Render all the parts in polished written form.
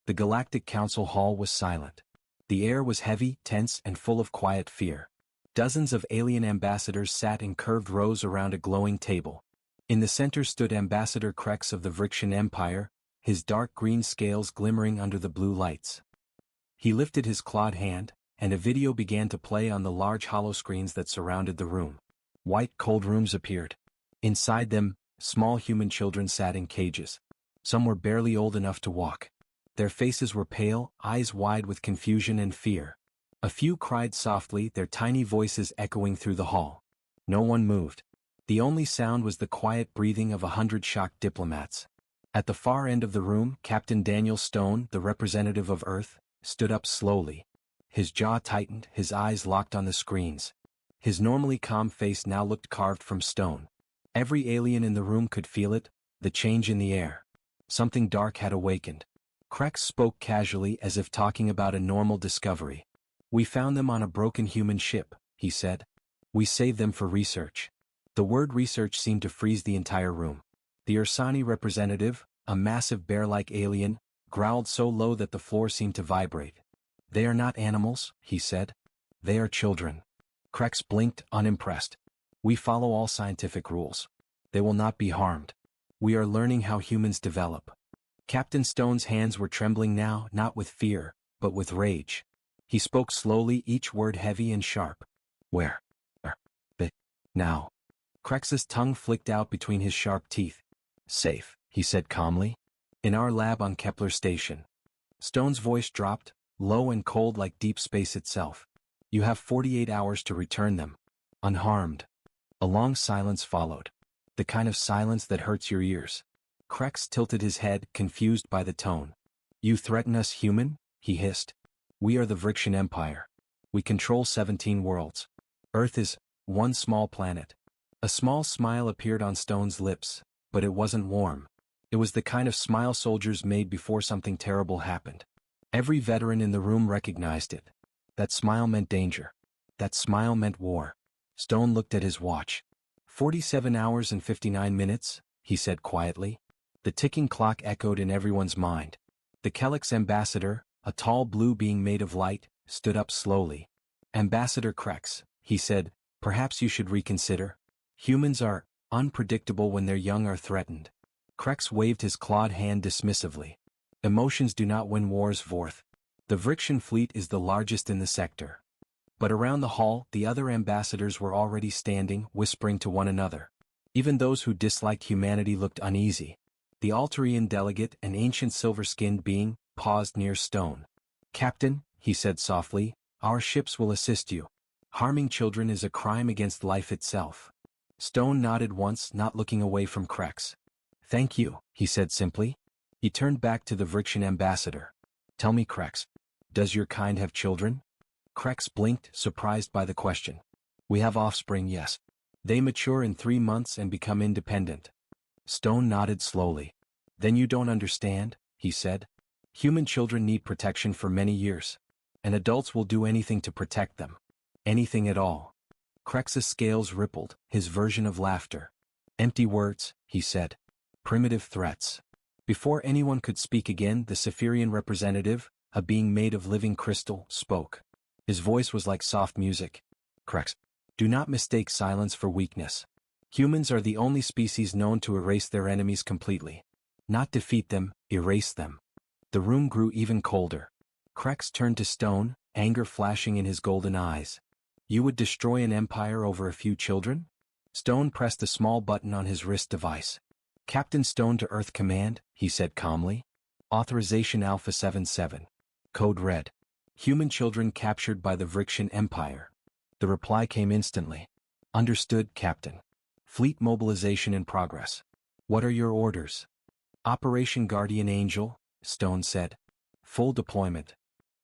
The Galactic Council Hall was silent. The air was heavy, tense, and full of quiet fear. Dozens of alien ambassadors sat in curved rows around a glowing table. In the center stood Ambassador Krex of the Vrixian Empire, his dark green scales glimmering under the blue lights. He lifted his clawed hand, and a video began to play on the large holoscreens that surrounded the room. White cold rooms appeared. Inside them, small human children sat in cages. Some were barely old enough to walk. Their faces were pale, eyes wide with confusion and fear. A few cried softly, their tiny voices echoing through the hall. No one moved. The only sound was the quiet breathing of 100 shocked diplomats. At the far end of the room, Captain Daniel Stone, the representative of Earth, stood up slowly. His jaw tightened, his eyes locked on the screens. His normally calm face now looked carved from stone. Every alien in the room could feel it, the change in the air. Something dark had awakened. Krex spoke casually as if talking about a normal discovery. "We found them on a broken human ship," he said. "We saved them for research." The word research seemed to freeze the entire room. The Ursani representative, a massive bear-like alien, growled so low that the floor seemed to vibrate. "They are not animals," he said. "They are children." Krex blinked, unimpressed. "We follow all scientific rules. They will not be harmed. We are learning how humans develop." Captain Stone's hands were trembling now, not with fear, but with rage. He spoke slowly, each word heavy and sharp. "Where? But now." Krex's tongue flicked out between his sharp teeth. "Safe," he said calmly. "In our lab on Kepler Station." Stone's voice dropped, low and cold like deep space itself. "You have 48 hours to return them. Unharmed." A long silence followed. The kind of silence that hurts your ears. Krex tilted his head, confused by the tone. "You threaten us, human?" he hissed. "We are the Vrixian Empire. We control 17 worlds. Earth is one small planet." A small smile appeared on Stone's lips, but it wasn't warm. It was the kind of smile soldiers made before something terrible happened. Every veteran in the room recognized it. That smile meant danger. That smile meant war. Stone looked at his watch. 47 hours and 59 minutes, he said quietly. The ticking clock echoed in everyone's mind. The Kelix ambassador, a tall blue being made of light, stood up slowly. "Ambassador Krex," he said, "perhaps you should reconsider. Humans are unpredictable when their young are threatened." Krex waved his clawed hand dismissively. "Emotions do not win wars, Vorth. The Vrixian fleet is the largest in the sector." But around the hall, the other ambassadors were already standing, whispering to one another. Even those who disliked humanity looked uneasy. The Altarian delegate, an ancient silver-skinned being, paused near Stone. "Captain," he said softly, "our ships will assist you. Harming children is a crime against life itself." Stone nodded once, not looking away from Krex. "Thank you," he said simply. He turned back to the Vrixian ambassador. "Tell me, Krex, does your kind have children?" Krex blinked, surprised by the question. "We have offspring, yes. They mature in 3 months and become independent." Stone nodded slowly. "Then you don't understand," he said. "Human children need protection for many years. And adults will do anything to protect them. Anything at all." Krex's scales rippled, his version of laughter. "Empty words," he said. "Primitive threats." Before anyone could speak again, the Saphirian representative, a being made of living crystal, spoke. His voice was like soft music. "Krex, do not mistake silence for weakness. Humans are the only species known to erase their enemies completely. Not defeat them, erase them." The room grew even colder. Krex turned to Stone, anger flashing in his golden eyes. "You would destroy an empire over a few children?" Stone pressed a small button on his wrist device. "Captain Stone to Earth Command," he said calmly. "Authorization Alpha 77. Code Red. Human children captured by the Vrixian Empire." The reply came instantly. "Understood, Captain. Fleet mobilization in progress." "What are your orders?" "Operation Guardian Angel," Stone said. "Full deployment."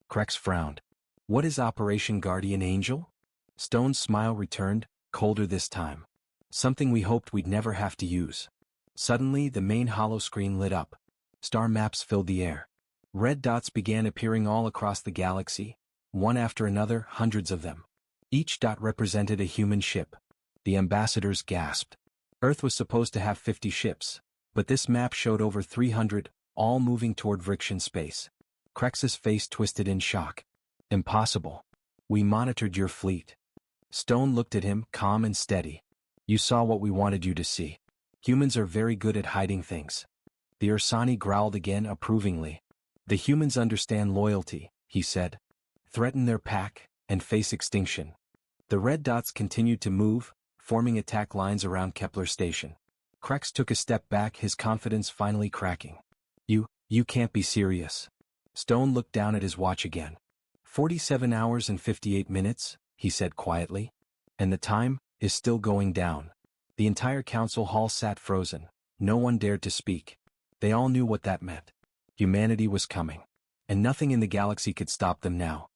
Krex frowned. "What is Operation Guardian Angel?" Stone's smile returned, colder this time. "Something we hoped we'd never have to use." Suddenly, the main holoscreen lit up. Star maps filled the air. Red dots began appearing all across the galaxy, one after another, hundreds of them. Each dot represented a human ship. The ambassadors gasped. Earth was supposed to have 50 ships, but this map showed over 300, all moving toward Vrixian space. Krex's face twisted in shock. Impossible. We monitored your fleet. Stone looked at him, calm and steady. You saw what we wanted you to see. Humans are very good at hiding things. The Ursani growled again approvingly. The humans understand loyalty, he said. Threaten their pack, and face extinction. The red dots continued to move, forming attack lines around Kepler Station. Krex took a step back, his confidence finally cracking. You can't be serious. Stone looked down at his watch again. 47 hours and 58 minutes, he said quietly. And the time is still going down. The entire council hall sat frozen. No one dared to speak. They all knew what that meant. Humanity was coming. And nothing in the galaxy could stop them now.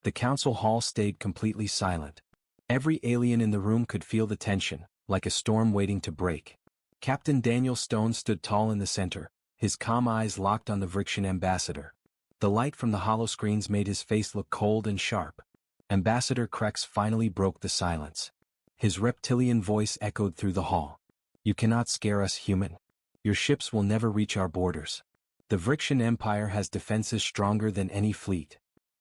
The council hall stayed completely silent. Every alien in the room could feel the tension, like a storm waiting to break. Captain Daniel Stone stood tall in the center, his calm eyes locked on the Vrixian ambassador. The light from the holoscreens made his face look cold and sharp. Ambassador Krex finally broke the silence. His reptilian voice echoed through the hall. You cannot scare us, human. Your ships will never reach our borders. The Vrixian Empire has defenses stronger than any fleet.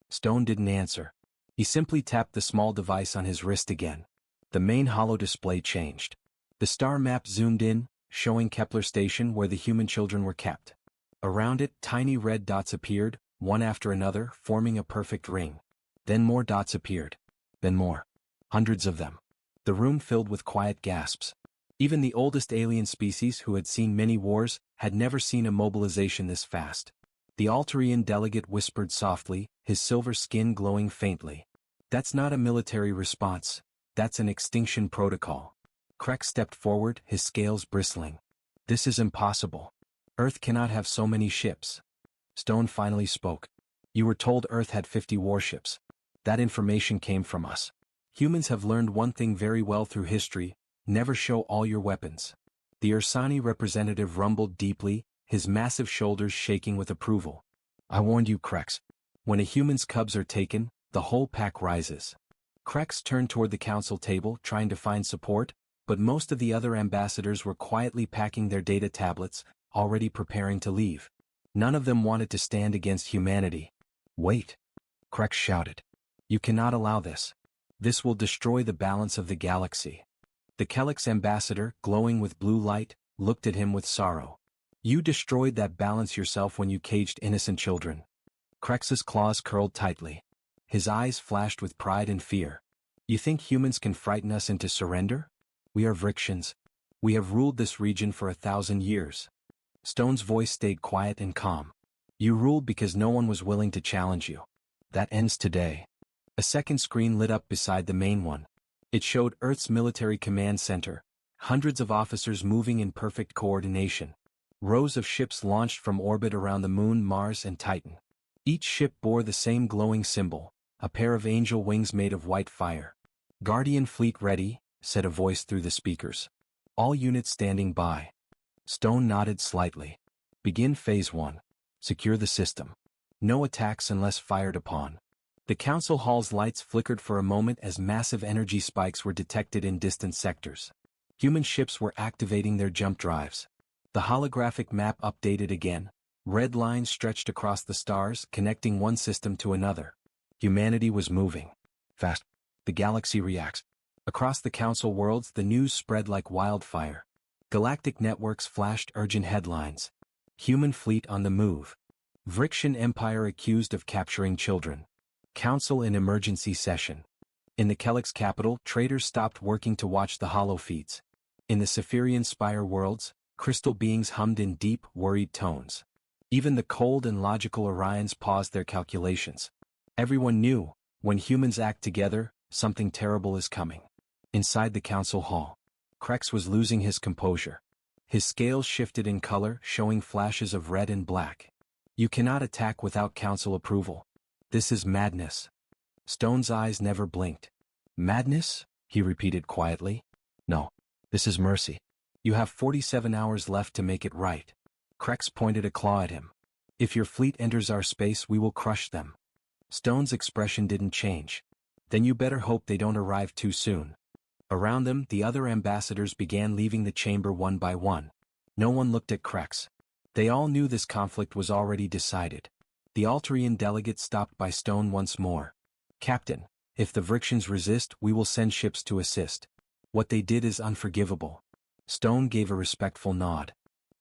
Stone didn't answer. He simply tapped the small device on his wrist again. The main holo display changed. The star map zoomed in, showing Kepler Station where the human children were kept. Around it, tiny red dots appeared, one after another, forming a perfect ring. Then more dots appeared. Then more. Hundreds of them. The room filled with quiet gasps. Even the oldest alien species, who had seen many wars, had never seen a mobilization this fast. The Altarian delegate whispered softly, his silver skin glowing faintly. That's not a military response. That's an extinction protocol. Krex stepped forward, his scales bristling. This is impossible. Earth cannot have so many ships. Stone finally spoke. You were told Earth had 50 warships. That information came from us. Humans have learned one thing very well through history: never show all your weapons. The Ursani representative rumbled deeply, his massive shoulders shaking with approval. I warned you, Krex. When a human's cubs are taken, the whole pack rises. Krex turned toward the council table, trying to find support, but most of the other ambassadors were quietly packing their data tablets, already preparing to leave. None of them wanted to stand against humanity. Wait! Krex shouted. You cannot allow this. This will destroy the balance of the galaxy. The Kelix ambassador, glowing with blue light, looked at him with sorrow. You destroyed that balance yourself when you caged innocent children. Krex's claws curled tightly. His eyes flashed with pride and fear. You think humans can frighten us into surrender? We are Vrixians. We have ruled this region for 1,000 years. Stone's voice stayed quiet and calm. You ruled because no one was willing to challenge you. That ends today. A second screen lit up beside the main one. It showed Earth's military command center, hundreds of officers moving in perfect coordination. Rows of ships launched from orbit around the Moon, Mars, and Titan. Each ship bore the same glowing symbol, a pair of angel wings made of white fire. Guardian fleet ready, said a voice through the speakers. All units standing by. Stone nodded slightly. Begin Phase 1. Secure the system. No attacks unless fired upon. The council hall's lights flickered for a moment as massive energy spikes were detected in distant sectors. Human ships were activating their jump drives. The holographic map updated again. Red lines stretched across the stars, connecting one system to another. Humanity was moving. Fast. The galaxy reacts. Across the council worlds, the news spread like wildfire. Galactic networks flashed urgent headlines. Human fleet on the move. Vrixian Empire accused of capturing children. Council in emergency session. In the Kelix capital, traders stopped working to watch the holo feeds. In the Saphirian Spire worlds, crystal beings hummed in deep, worried tones. Even the cold and logical Orions paused their calculations. Everyone knew, when humans act together, something terrible is coming. Inside the council hall, Krex was losing his composure. His scales shifted in color, showing flashes of red and black. You cannot attack without council approval. This is madness. Stone's eyes never blinked. Madness? He repeated quietly. No. This is mercy. You have 47 hours left to make it right. Krex pointed a claw at him. If your fleet enters our space, we will crush them. Stone's expression didn't change. Then you better hope they don't arrive too soon. Around them, the other ambassadors began leaving the chamber one by one. No one looked at Krex. They all knew this conflict was already decided. The Altarian delegate stopped by Stone once more. Captain, if the Vrixians resist, we will send ships to assist. What they did is unforgivable. Stone gave a respectful nod.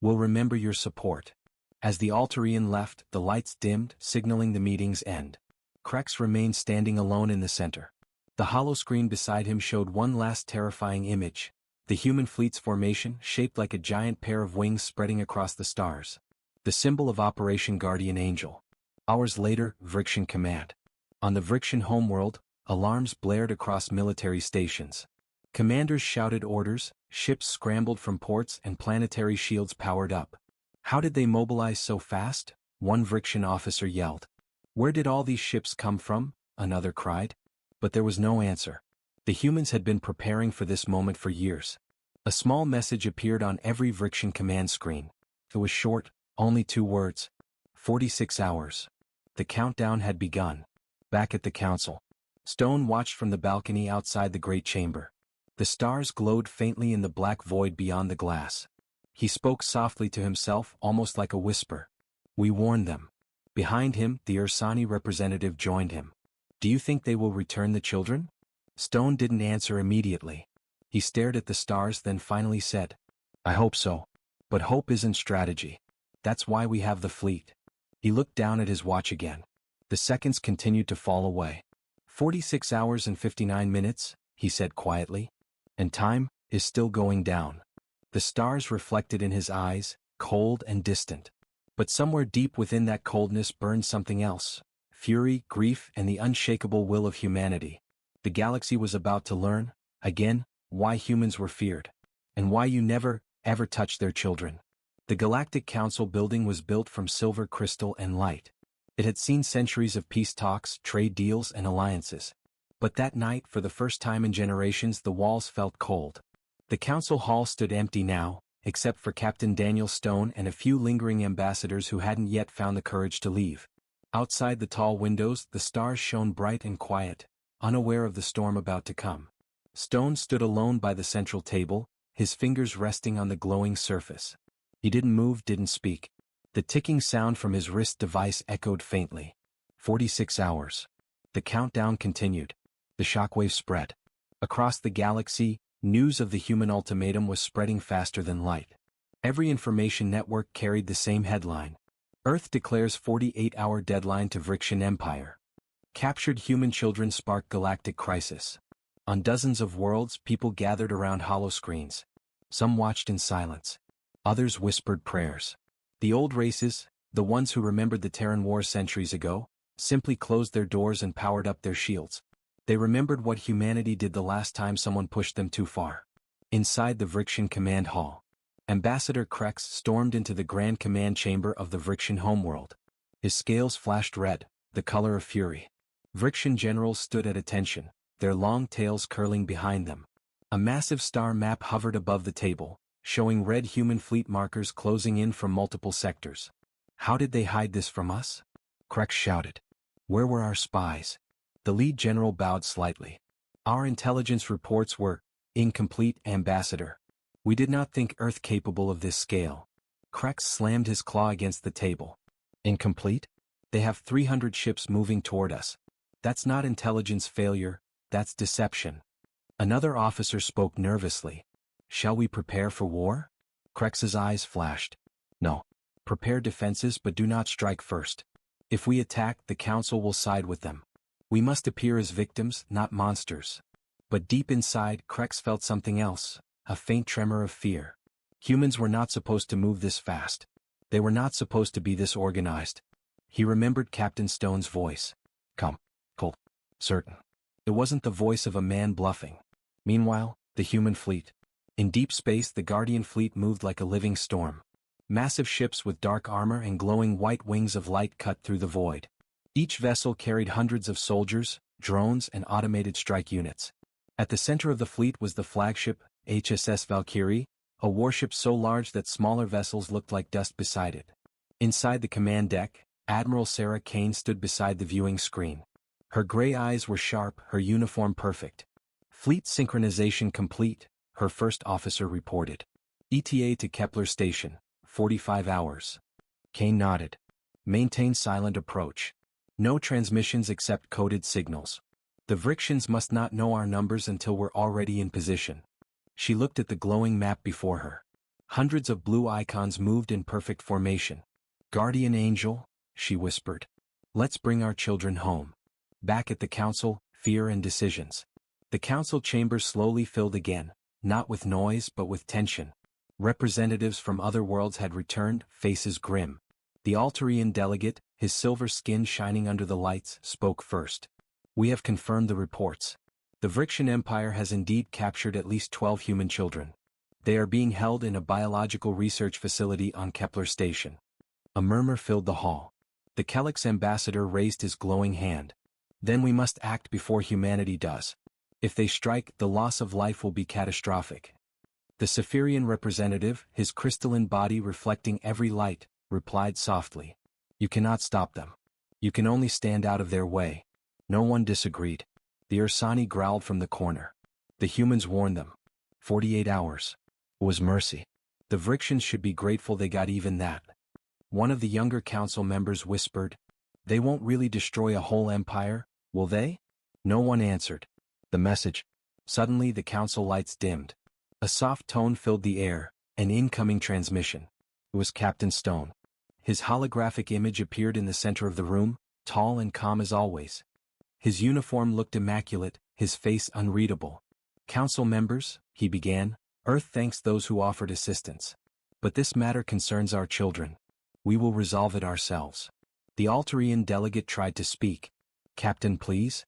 We'll remember your support. As the Altarian left, the lights dimmed, signaling the meeting's end. Krex remained standing alone in the center. The holoscreen beside him showed one last terrifying image. The human fleet's formation, shaped like a giant pair of wings spreading across the stars. The symbol of Operation Guardian Angel. Hours later, Vrixian Command. On the Vrixian homeworld, alarms blared across military stations. Commanders shouted orders, ships scrambled from ports, and planetary shields powered up. How did they mobilize so fast? One Vrixian officer yelled. Where did all these ships come from? Another cried. But there was no answer. The humans had been preparing for this moment for years. A small message appeared on every Vrixian command screen. It was short, only 2 words. 46 hours. The countdown had begun. Back at the council, Stone watched from the balcony outside the great chamber. The stars glowed faintly in the black void beyond the glass. He spoke softly to himself, almost like a whisper. We warned them. Behind him, the Ursani representative joined him. Do you think they will return the children? Stone didn't answer immediately. He stared at the stars, then finally said, I hope so. But hope isn't strategy. That's why we have the fleet. He looked down at his watch again. The seconds continued to fall away. 46 hours and 59 minutes, he said quietly. And time is still going down. The stars reflected in his eyes, cold and distant. But somewhere deep within that coldness burned something else. Fury, grief, and the unshakable will of humanity. The galaxy was about to learn, again, why humans were feared. And why you never, ever touch their children. The Galactic Council building was built from silver crystal and light. It had seen centuries of peace talks, trade deals, and alliances. But that night, for the first time in generations, the walls felt cold. The council hall stood empty now, except for Captain Daniel Stone and a few lingering ambassadors who hadn't yet found the courage to leave. Outside the tall windows, the stars shone bright and quiet, unaware of the storm about to come. Stone stood alone by the central table, his fingers resting on the glowing surface. He didn't move, didn't speak. The ticking sound from his wrist device echoed faintly. 46 hours. The countdown continued. The shockwave spread. Across the galaxy, news of the human ultimatum was spreading faster than light. Every information network carried the same headline. Earth declares 48-hour deadline to Vrixian Empire. Captured human children spark galactic crisis. On dozens of worlds, people gathered around holoscreens. Some watched in silence. Others whispered prayers. The old races, the ones who remembered the Terran Wars centuries ago, simply closed their doors and powered up their shields. They remembered what humanity did the last time someone pushed them too far. Inside the Vrixian command hall, Ambassador Krex stormed into the Grand Command Chamber of the Vrixian homeworld. His scales flashed red, the color of fury. Vrixian generals stood at attention, their long tails curling behind them. A massive star map hovered above the table, showing red human fleet markers closing in from multiple sectors. How did they hide this from us? Krex shouted. Where were our spies? The lead general bowed slightly. Our intelligence reports were incomplete, Ambassador. We did not think Earth capable of this scale. Krex slammed his claw against the table. Incomplete? They have 300 ships moving toward us. That's not intelligence failure, that's deception. Another officer spoke nervously. Shall we prepare for war? Krex's eyes flashed. No. Prepare defenses but do not strike first. If we attack, the Council will side with them. We must appear as victims, not monsters. But deep inside, Krex felt something else, a faint tremor of fear. Humans were not supposed to move this fast. They were not supposed to be this organized. He remembered Captain Stone's voice. Come. Cool. Certain. It wasn't the voice of a man bluffing. Meanwhile, the human fleet. In deep space, the Guardian fleet moved like a living storm. Massive ships with dark armor and glowing white wings of light cut through the void. Each vessel carried hundreds of soldiers, drones, and automated strike units. At the center of the fleet was the flagship, HSS Valkyrie, a warship so large that smaller vessels looked like dust beside it. Inside the command deck, Admiral Sarah Kane stood beside the viewing screen. Her gray eyes were sharp, her uniform perfect. Fleet synchronization complete, her first officer reported. ETA to Kepler Station, 45 hours. Kane nodded. Maintain silent approach. No transmissions except coded signals. The Vrixians must not know our numbers until we're already in position. She looked at the glowing map before her. Hundreds of blue icons moved in perfect formation. Guardian Angel, she whispered. Let's bring our children home. Back at the council, fear and decisions. The council chamber slowly filled again, not with noise but with tension. Representatives from other worlds had returned, faces grim. The Altarian delegate, his silver skin shining under the lights, spoke first. We have confirmed the reports. The Vrixian Empire has indeed captured at least 12 human children. They are being held in a biological research facility on Kepler Station. A murmur filled the hall. The Kelix ambassador raised his glowing hand. Then we must act before humanity does. If they strike, the loss of life will be catastrophic. The Saphirian representative, his crystalline body reflecting every light, replied softly. You cannot stop them. You can only stand out of their way. No one disagreed. The Ursani growled from the corner. The humans warned them. 48 hours. It was mercy. The Vrixians should be grateful they got even that. One of the younger council members whispered. They won't really destroy a whole empire, will they? No one answered. The message. Suddenly the council lights dimmed. A soft tone filled the air, an incoming transmission. It was Captain Stone. His holographic image appeared in the center of the room, tall and calm as always. His uniform looked immaculate, his face unreadable. Council members, he began, Earth thanks those who offered assistance. But this matter concerns our children. We will resolve it ourselves. The Altarian delegate tried to speak. Captain, please?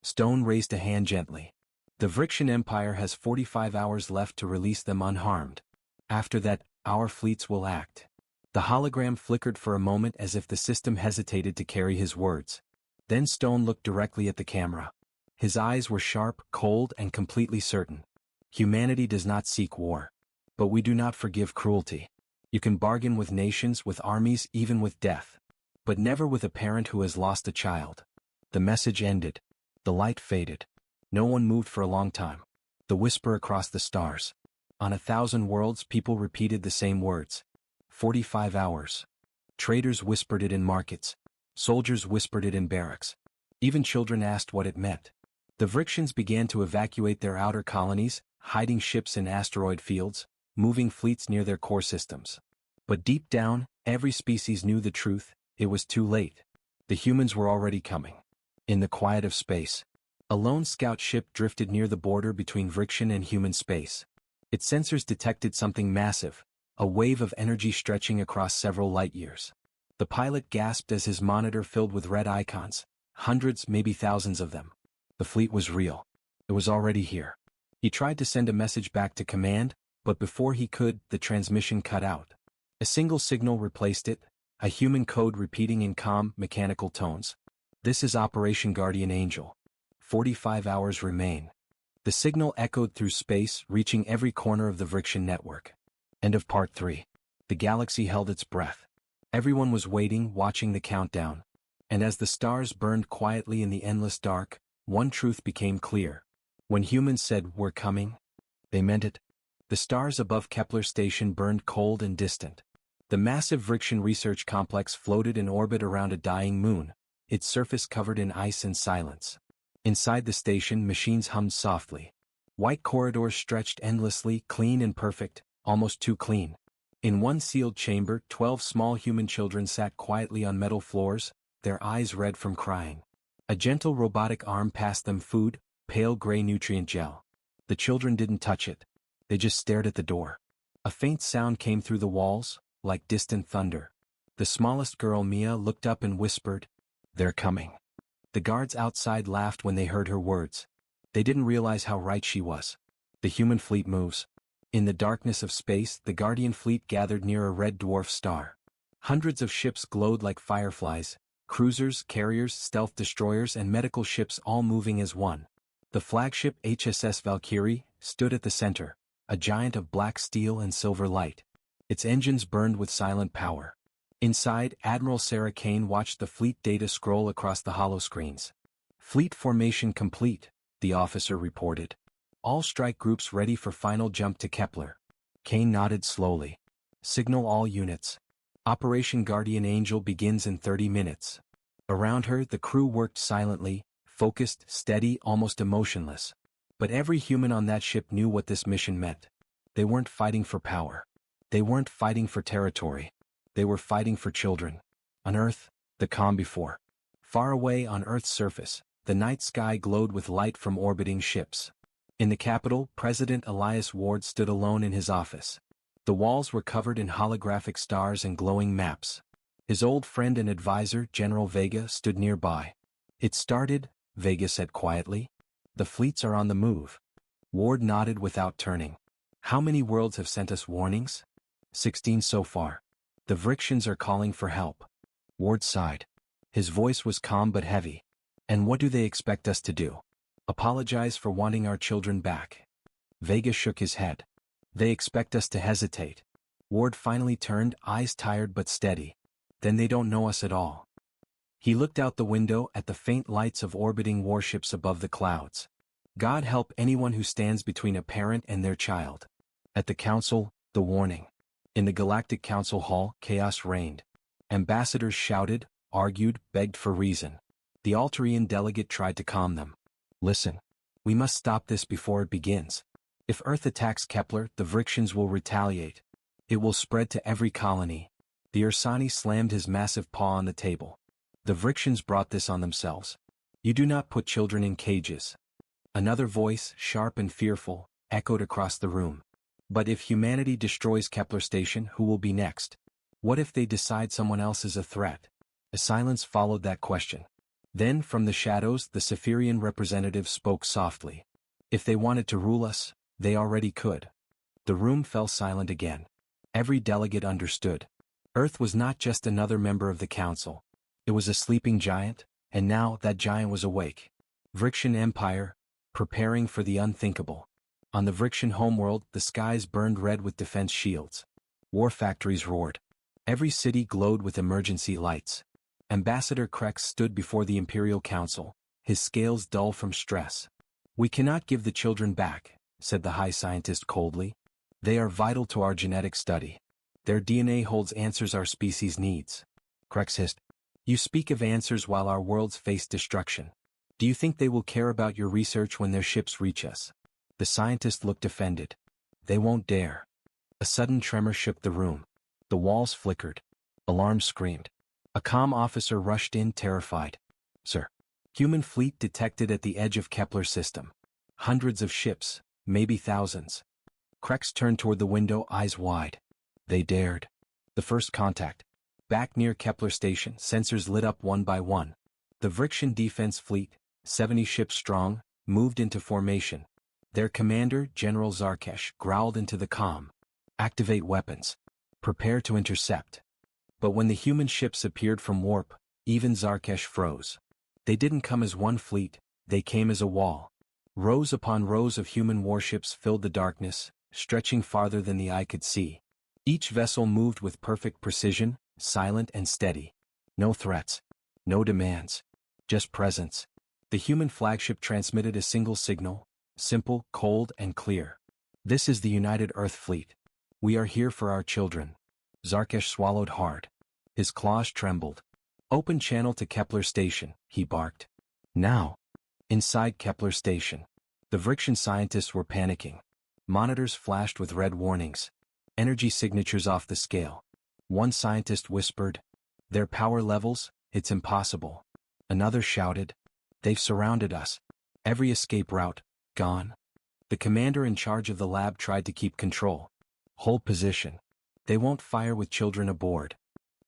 Stone raised a hand gently. The Vrixian Empire has 45 hours left to release them unharmed. After that, our fleets will act. The hologram flickered for a moment as if the system hesitated to carry his words. Then Stone looked directly at the camera. His eyes were sharp, cold, and completely certain. Humanity does not seek war. But we do not forgive cruelty. You can bargain with nations, with armies, even with death. But never with a parent who has lost a child. The message ended. The light faded. No one moved for a long time. The whisper across the stars. On 1,000 worlds people repeated the same words. 45 hours. Traders whispered it in markets. Soldiers whispered it in barracks. Even children asked what it meant. The Vrixians began to evacuate their outer colonies, hiding ships in asteroid fields, moving fleets near their core systems. But deep down, every species knew the truth. It was too late. The humans were already coming. In the quiet of space, a lone scout ship drifted near the border between Vrixian and human space. Its sensors detected something massive, a wave of energy stretching across several light years. The pilot gasped as his monitor filled with red icons, hundreds, maybe thousands of them. The fleet was real. It was already here. He tried to send a message back to command, but before he could, the transmission cut out. A single signal replaced it, a human code repeating in calm, mechanical tones. This is Operation Guardian Angel. 45 hours remain. The signal echoed through space, reaching every corner of the Vrixian network. End of Part 3. The galaxy held its breath. Everyone was waiting, watching the countdown. And as the stars burned quietly in the endless dark, one truth became clear. When humans said, "We're coming," they meant it. The stars above Kepler Station burned cold and distant. The massive Vrixian research complex floated in orbit around a dying moon, its surface covered in ice and silence. Inside the station, machines hummed softly. White corridors stretched endlessly, clean and perfect, almost too clean. In one sealed chamber, 12 small human children sat quietly on metal floors, their eyes red from crying. A gentle robotic arm passed them food, pale gray nutrient gel. The children didn't touch it. They just stared at the door. A faint sound came through the walls, like distant thunder. The smallest girl, Mia, looked up and whispered, "They're coming." The guards outside laughed when they heard her words. They didn't realize how right she was. The human fleet moves. In the darkness of space, the Guardian fleet gathered near a red dwarf star. Hundreds of ships glowed like fireflies, cruisers, carriers, stealth destroyers, and medical ships all moving as one. The flagship HSS Valkyrie stood at the center, a giant of black steel and silver light. Its engines burned with silent power. Inside, Admiral Sarah Kane watched the fleet data scroll across the holoscreens. "Fleet formation complete," the officer reported. "All strike groups ready for final jump to Kepler." Kane nodded slowly. "Signal all units. Operation Guardian Angel begins in 30 minutes. Around her, the crew worked silently, focused, steady, almost emotionless. But every human on that ship knew what this mission meant. They weren't fighting for power. They weren't fighting for territory. They were fighting for children. On Earth, the calm before. Far away on Earth's surface, the night sky glowed with light from orbiting ships. In the capital, President Elias Ward stood alone in his office. The walls were covered in holographic stars and glowing maps. His old friend and advisor, General Vega, stood nearby. "It started," Vega said quietly. "The fleets are on the move." Ward nodded without turning. "How many worlds have sent us warnings?" 16 so far. "The Vrixians are calling for help." Ward sighed. His voice was calm but heavy. "And what do they expect us to do? Apologize for wanting our children back?" Vega shook his head. "They expect us to hesitate." Ward finally turned, eyes tired but steady. "Then they don't know us at all." He looked out the window at the faint lights of orbiting warships above the clouds. God help anyone who stands between a parent and their child. At the council, the warning. In the Galactic Council Hall, chaos reigned. Ambassadors shouted, argued, begged for reason. The Alterian delegate tried to calm them. "Listen. We must stop this before it begins. If Earth attacks Kepler, the Vrixians will retaliate. It will spread to every colony." The Ursani slammed his massive paw on the table. "The Vrixians brought this on themselves. You do not put children in cages." Another voice, sharp and fearful, echoed across the room. "But if humanity destroys Kepler Station, who will be next? What if they decide someone else is a threat?" A silence followed that question. Then, from the shadows, the Cephirian representative spoke softly. "If they wanted to rule us, they already could." The room fell silent again. Every delegate understood. Earth was not just another member of the council. It was a sleeping giant, and now that giant was awake. Vrixian Empire, preparing for the unthinkable. On the Vrixian homeworld, the skies burned red with defense shields. War factories roared. Every city glowed with emergency lights. Ambassador Krex stood before the Imperial Council, his scales dull from stress. "We cannot give the children back," said the High Scientist coldly. "They are vital to our genetic study. Their DNA holds answers our species needs." Krex hissed. "You speak of answers while our worlds face destruction. Do you think they will care about your research when their ships reach us?" The scientist looked offended. "They won't dare." A sudden tremor shook the room. The walls flickered. Alarms screamed. A comm officer rushed in, terrified. "Sir. Human fleet detected at the edge of Kepler system. Hundreds of ships, maybe thousands." Krex turned toward the window, eyes wide. "They dared." The first contact. Back near Kepler Station, sensors lit up one by one. The Vrixian defense fleet, 70 ships strong, moved into formation. Their commander, General Zarkesh, growled into the comm. "Activate weapons. Prepare to intercept." But when the human ships appeared from warp, even Zarkesh froze. They didn't come as one fleet, they came as a wall. Rows upon rows of human warships filled the darkness, stretching farther than the eye could see. Each vessel moved with perfect precision, silent and steady. No threats. No demands. Just presence. The human flagship transmitted a single signal, simple, cold, and clear. "This is the United Earth Fleet. We are here for our children." Zarkesh swallowed hard. His claws trembled. "Open channel to Kepler Station," he barked. Now. Inside Kepler Station. The Vrixian scientists were panicking. Monitors flashed with red warnings. Energy signatures off the scale. One scientist whispered, "Their power levels, it's impossible." Another shouted, "They've surrounded us. Every escape route, gone." The commander in charge of the lab tried to keep control. "Hold position. They won't fire with children aboard."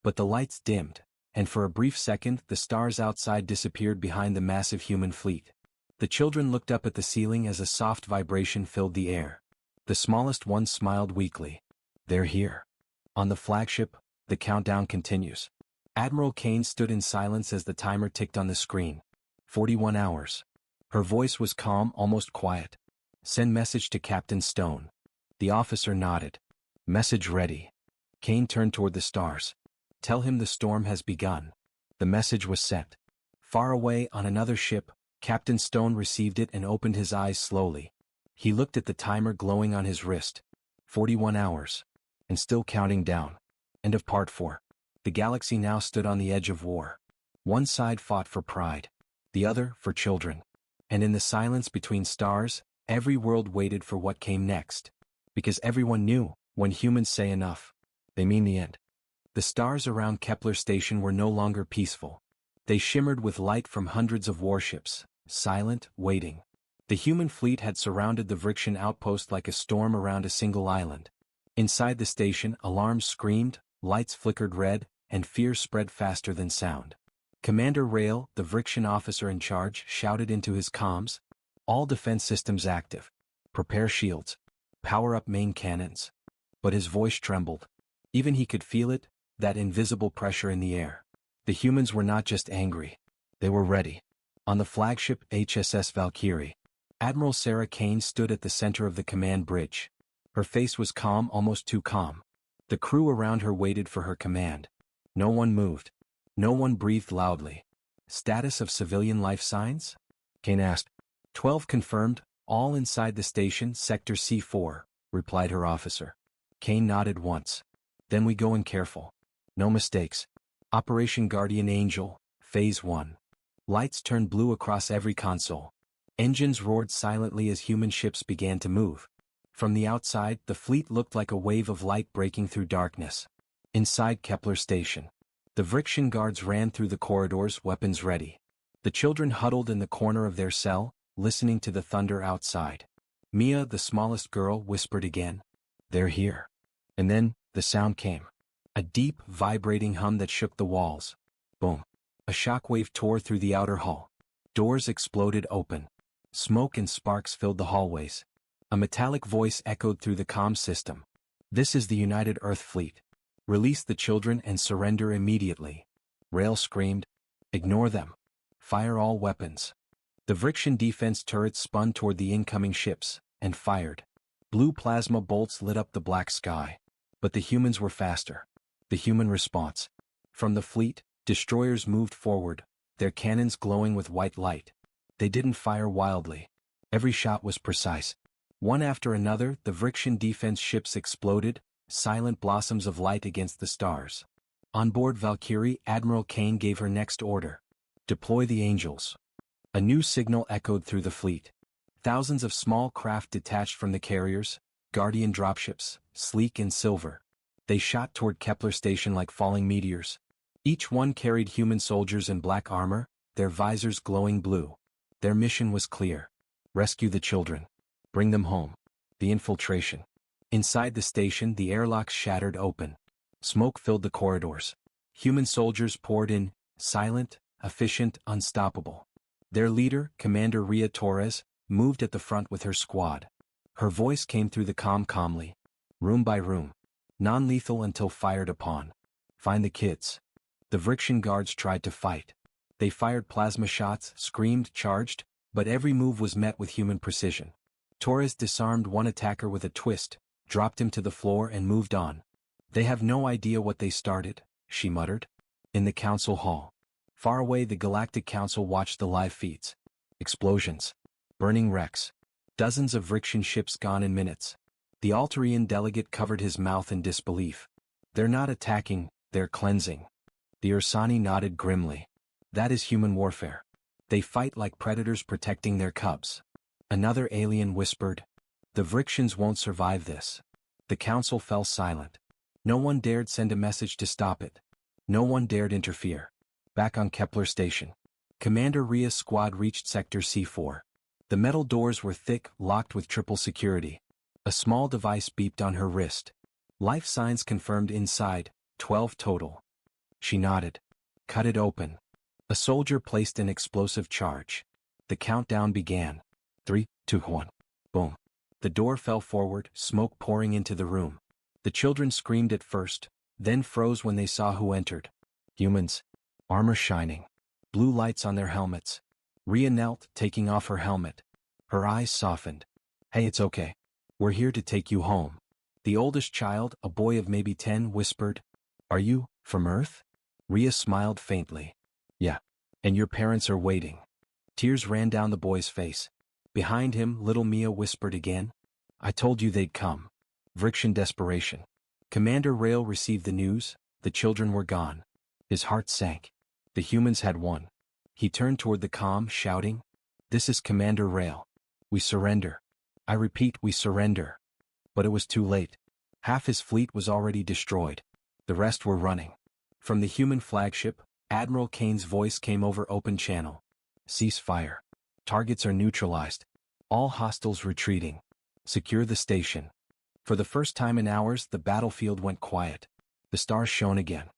But the lights dimmed, and for a brief second the stars outside disappeared behind the massive human fleet. The children looked up at the ceiling as a soft vibration filled the air. The smallest one smiled weakly. "They're here." On the flagship, the countdown continues. Admiral Kane stood in silence as the timer ticked on the screen. 41 hours. Her voice was calm, almost quiet. "Send message to Captain Stone." The officer nodded. "Message ready." Kane turned toward the stars. "Tell him the storm has begun." The message was sent. Far away on another ship, Captain Stone received it and opened his eyes slowly. He looked at the timer glowing on his wrist. 41 hours. And still counting down. End of part 4. The galaxy now stood on the edge of war. One side fought for pride, the other for children. And in the silence between stars, every world waited for what came next. Because everyone knew, when humans say enough, they mean the end. The stars around Kepler Station were no longer peaceful. They shimmered with light from hundreds of warships, silent, waiting. The human fleet had surrounded the Vrixian outpost like a storm around a single island. Inside the station, alarms screamed, lights flickered red, and fear spread faster than sound. Commander Rail, the Vrixian officer in charge, shouted into his comms, "All defense systems active. Prepare shields. Power up main cannons." But his voice trembled. Even he could feel it, that invisible pressure in the air. The humans were not just angry. They were ready. On the flagship HSS Valkyrie, Admiral Sarah Kane stood at the center of the command bridge. Her face was calm, almost too calm. The crew around her waited for her command. No one moved. No one breathed loudly. "Status of civilian life signs?" Kane asked. 12 confirmed, all inside the station, Sector C4, replied her officer. Kane nodded once. "Then we go in careful. No mistakes. Operation Guardian Angel, Phase 1. Lights turned blue across every console. Engines roared silently as human ships began to move. From the outside, the fleet looked like a wave of light breaking through darkness. Inside Kepler Station, the Vrixian guards ran through the corridors, weapons ready. The children huddled in the corner of their cell, listening to the thunder outside. Mia, the smallest girl, whispered again, "They're here." And then, the sound came. A deep, vibrating hum that shook the walls. Boom. A shockwave tore through the outer hall. Doors exploded open. Smoke and sparks filled the hallways. A metallic voice echoed through the comm system. "This is the United Earth Fleet. Release the children and surrender immediately." Rail screamed, "Ignore them. Fire all weapons." The Vrixian defense turrets spun toward the incoming ships, and fired. Blue plasma bolts lit up the black sky. But the humans were faster. The human response. From the fleet, destroyers moved forward, their cannons glowing with white light. They didn't fire wildly. Every shot was precise. One after another, the Vrixian defense ships exploded, silent blossoms of light against the stars. On board Valkyrie, Admiral Kane gave her next order. "Deploy the Angels." A new signal echoed through the fleet. Thousands of small craft detached from the carriers, Guardian dropships, sleek and silver. They shot toward Kepler Station like falling meteors. Each one carried human soldiers in black armor, their visors glowing blue. Their mission was clear. Rescue the children. Bring them home. The infiltration. Inside the station, the airlocks shattered open. Smoke filled the corridors. Human soldiers poured in, silent, efficient, unstoppable. Their leader, Commander Ria Torres, moved at the front with her squad. Her voice came through the comm calmly. "Room by room. Non-lethal until fired upon. Find the kids." The Vrixian guards tried to fight. They fired plasma shots, screamed, charged, but every move was met with human precision. Torres disarmed one attacker with a twist, dropped him to the floor and moved on. "They have no idea what they started," she muttered. In the council hall. Far away, the Galactic Council watched the live feeds. Explosions. Burning wrecks. Dozens of Vrixian ships gone in minutes. The Altarian delegate covered his mouth in disbelief. "They're not attacking, they're cleansing." The Ursani nodded grimly. "That is human warfare. They fight like predators protecting their cubs." Another alien whispered, "The Vrixians won't survive this." The council fell silent. No one dared send a message to stop it. No one dared interfere. Back on Kepler Station, Commander Ria's squad reached Sector C4. The metal doors were thick, locked with triple security. A small device beeped on her wrist. Life signs confirmed inside, 12 total. She nodded. Cut it open. A soldier placed an explosive charge. The countdown began. 3, 2, 1. Boom. The door fell forward, smoke pouring into the room. The children screamed at first, then froze when they saw who entered. Humans. Armor shining. Blue lights on their helmets. Ria knelt, taking off her helmet. Her eyes softened. "Hey, it's okay. We're here to take you home." The oldest child, a boy of maybe 10, whispered, "Are you from Earth?" Ria smiled faintly. "Yeah. And your parents are waiting." Tears ran down the boy's face. Behind him, little Mia whispered again, "I told you they'd come." Vrixian desperation. Commander Rail received the news. The children were gone. His heart sank. The humans had won. He turned toward the comm, shouting, "This is Commander Rail. We surrender. I repeat, we surrender." But it was too late. Half his fleet was already destroyed. The rest were running. From the human flagship, Admiral Kane's voice came over open channel. "Cease fire. Targets are neutralized. All hostiles retreating. Secure the station." For the first time in hours, the battlefield went quiet. The stars shone again.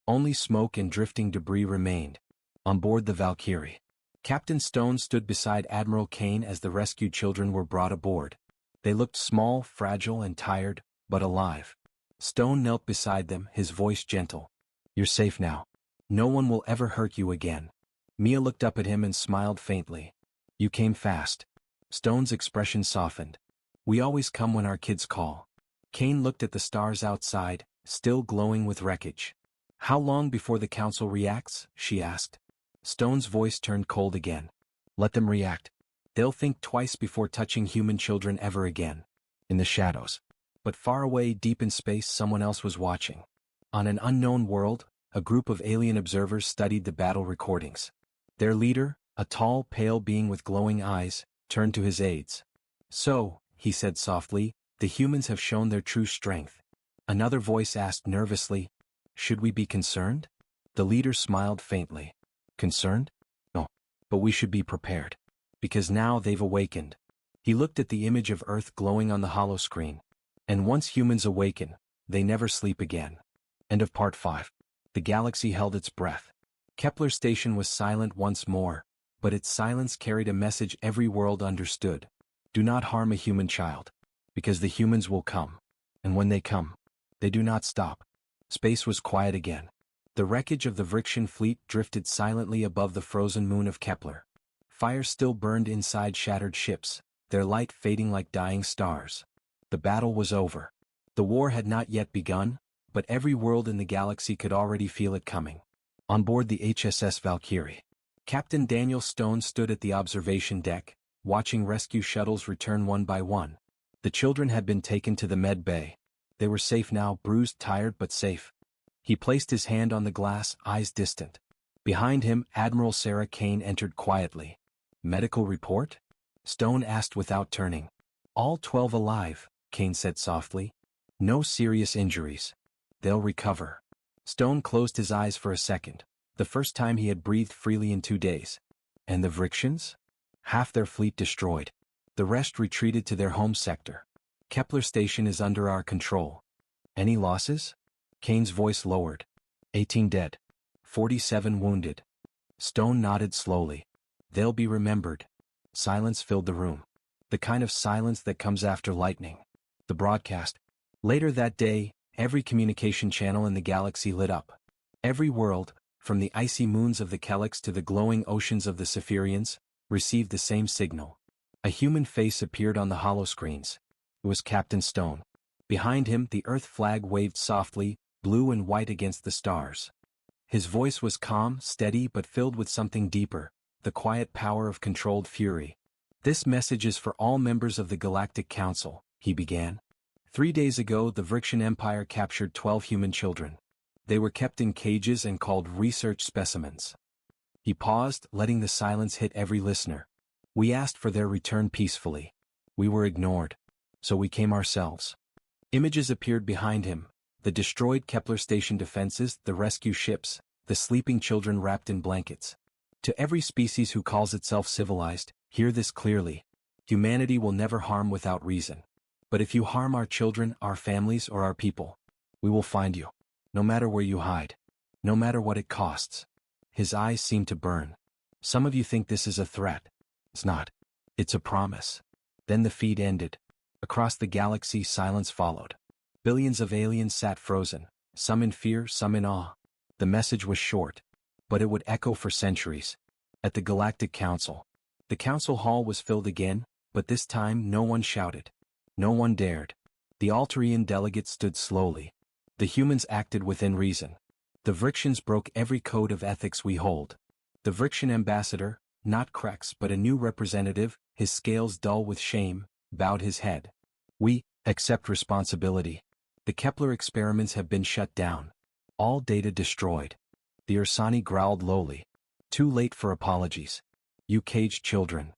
Only smoke and drifting debris remained. On board the Valkyrie, Captain Stone stood beside Admiral Kane as the rescued children were brought aboard. They looked small, fragile, and tired, but alive. Stone knelt beside them, his voice gentle. "You're safe now. No one will ever hurt you again." Mia looked up at him and smiled faintly. "You came fast." Stone's expression softened. "We always come when our kids call." Kane looked at the stars outside, still glowing with wreckage. "How long before the council reacts?" she asked. Stone's voice turned cold again. "Let them react. They'll think twice before touching human children ever again." In the shadows. But far away, deep in space, someone else was watching. On an unknown world, a group of alien observers studied the battle recordings. Their leader, a tall, pale being with glowing eyes, turned to his aides. "So," he said softly, "the humans have shown their true strength." Another voice asked nervously, "Should we be concerned?" The leader smiled faintly. "Concerned? No. But we should be prepared. Because now they've awakened." He looked at the image of Earth glowing on the hollow screen. "And once humans awaken, they never sleep again." End of Part 5. The galaxy held its breath. Kepler station was silent once more, but its silence carried a message every world understood. Do not harm a human child. Because the humans will come. And when they come, they do not stop. Space was quiet again. The wreckage of the Vrixian fleet drifted silently above the frozen moon of Kepler. Fire still burned inside shattered ships, their light fading like dying stars. The battle was over. The war had not yet begun, but every world in the galaxy could already feel it coming. On board the HSS Valkyrie, Captain Daniel Stone stood at the observation deck, watching rescue shuttles return one by one. The children had been taken to the med bay. They were safe now, bruised, tired, but safe. He placed his hand on the glass, eyes distant. Behind him, Admiral Sarah Kane entered quietly. "Medical report?" Stone asked without turning. "All 12 alive," Kane said softly. "No serious injuries. They'll recover." Stone closed his eyes for a second, the first time he had breathed freely in 2 days. "And the Vrixians?" "Half their fleet destroyed. The rest retreated to their home sector. Kepler station is under our control." "Any losses?" Kane's voice lowered. 18 dead. 47 wounded. Stone nodded slowly. "They'll be remembered." Silence filled the room. The kind of silence that comes after lightning. The broadcast. Later that day, every communication channel in the galaxy lit up. Every world, from the icy moons of the Kelix to the glowing oceans of the Cypherians, received the same signal. A human face appeared on the holoscreens. It was Captain Stone. Behind him, the Earth flag waved softly, blue and white against the stars. His voice was calm, steady, but filled with something deeper, the quiet power of controlled fury. "This message is for all members of the Galactic Council," he began. 3 days ago, the Vrixian Empire captured 12 human children. They were kept in cages and called research specimens. He paused, letting the silence hit every listener. "We asked for their return peacefully. We were ignored. So we came ourselves." Images appeared behind him. The destroyed Kepler station defenses, the rescue ships, the sleeping children wrapped in blankets. To every species who calls itself civilized, hear this clearly. Humanity will never harm without reason. But if you harm our children, our families, or our people, we will find you. No matter where you hide. No matter what it costs. His eyes seemed to burn. "Some of you think this is a threat. It's not. It's a promise." Then the feed ended. Across the galaxy, silence followed. Billions of aliens sat frozen, some in fear, some in awe. The message was short, but it would echo for centuries. At the Galactic Council. The council hall was filled again, but this time no one shouted. No one dared. The Alterian delegates stood slowly. The humans acted within reason. The Vrixians broke every code of ethics we hold. The Vrixian ambassador, not Krex but a new representative, his scales dull with shame, bowed his head. "We accept responsibility. The Kepler experiments have been shut down. All data destroyed. The Ursani growled lowly. Too late for apologies. You caged children.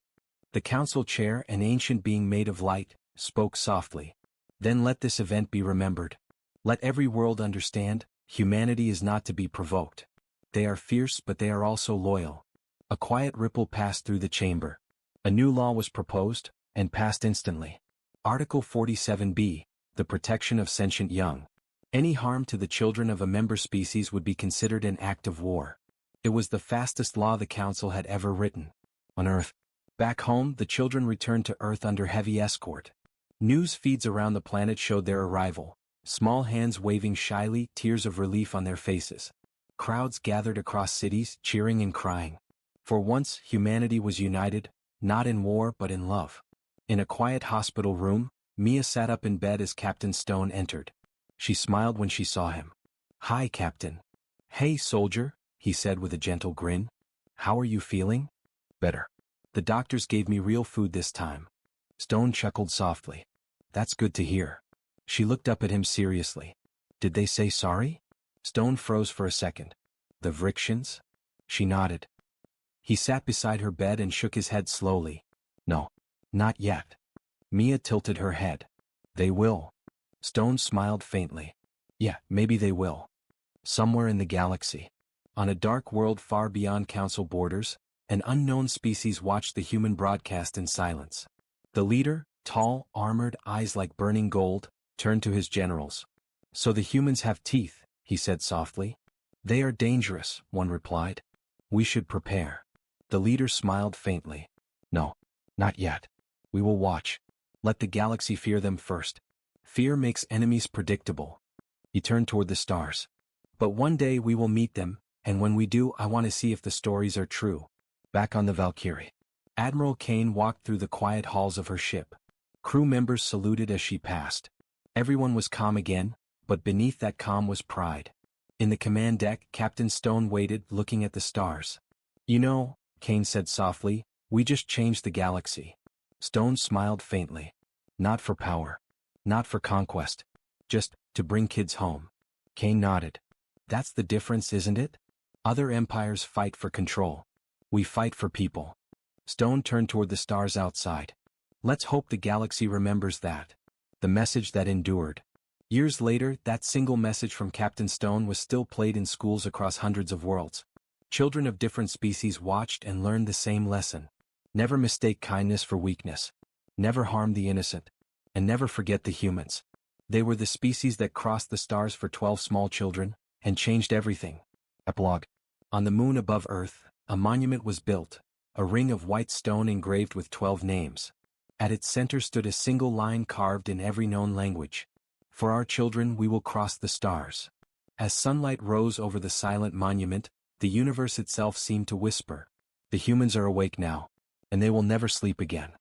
The council chair, an ancient being made of light, spoke softly. Then let this event be remembered. Let every world understand, humanity is not to be provoked. They are fierce but they are also loyal. A quiet ripple passed through the chamber. A new law was proposed, and passed instantly. Article 47b, the protection of sentient young. Any harm to the children of a member species would be considered an act of war. It was the fastest law the Council had ever written. On Earth. Back home, the children returned to Earth under heavy escort. News feeds around the planet showed their arrival, small hands waving shyly, tears of relief on their faces. Crowds gathered across cities, cheering and crying. For once, humanity was united, not in war but in love. In a quiet hospital room, Mia sat up in bed as Captain Stone entered. She smiled when she saw him. "Hi, Captain." "Hey, soldier," he said with a gentle grin. "How are you feeling?" "Better. The doctors gave me real food this time." Stone chuckled softly. "That's good to hear." She looked up at him seriously. "Did they say sorry?" Stone froze for a second. "The Vrixians?" She nodded. He sat beside her bed and shook his head slowly. "No. Not yet." Mia tilted her head. "They will." Stone smiled faintly. "Yeah, maybe they will. Somewhere in the galaxy. On a dark world far beyond Council borders, an unknown species watched the human broadcast in silence. The leader, tall, armored, eyes like burning gold, turned to his generals. "So the humans have teeth," he said softly. "They are dangerous," one replied. "We should prepare." The leader smiled faintly. "No. Not yet. We will watch. Let the galaxy fear them first. Fear makes enemies predictable." He turned toward the stars. "But one day we will meet them, and when we do I want to see if the stories are true." Back on the Valkyrie. Admiral Kane walked through the quiet halls of her ship. Crew members saluted as she passed. Everyone was calm again, but beneath that calm was pride. In the command deck, Captain Stone waited, looking at the stars. "You know," Kane said softly, "we just changed the galaxy." Stone smiled faintly. "Not for power. Not for conquest. Just to bring kids home." Kane nodded. "That's the difference, isn't it? Other empires fight for control. We fight for people." Stone turned toward the stars outside. "Let's hope the galaxy remembers that." The message that endured. Years later, that single message from Captain Stone was still played in schools across hundreds of worlds. Children of different species watched and learned the same lesson. Never mistake kindness for weakness. Never harm the innocent. And never forget the humans. They were the species that crossed the stars for 12 small children, and changed everything. Epilogue. On the moon above Earth, a monument was built, a ring of white stone engraved with 12 names. At its center stood a single line carved in every known language. "For our children we will cross the stars." As sunlight rose over the silent monument, the universe itself seemed to whisper, "The humans are awake now, and they will never sleep again."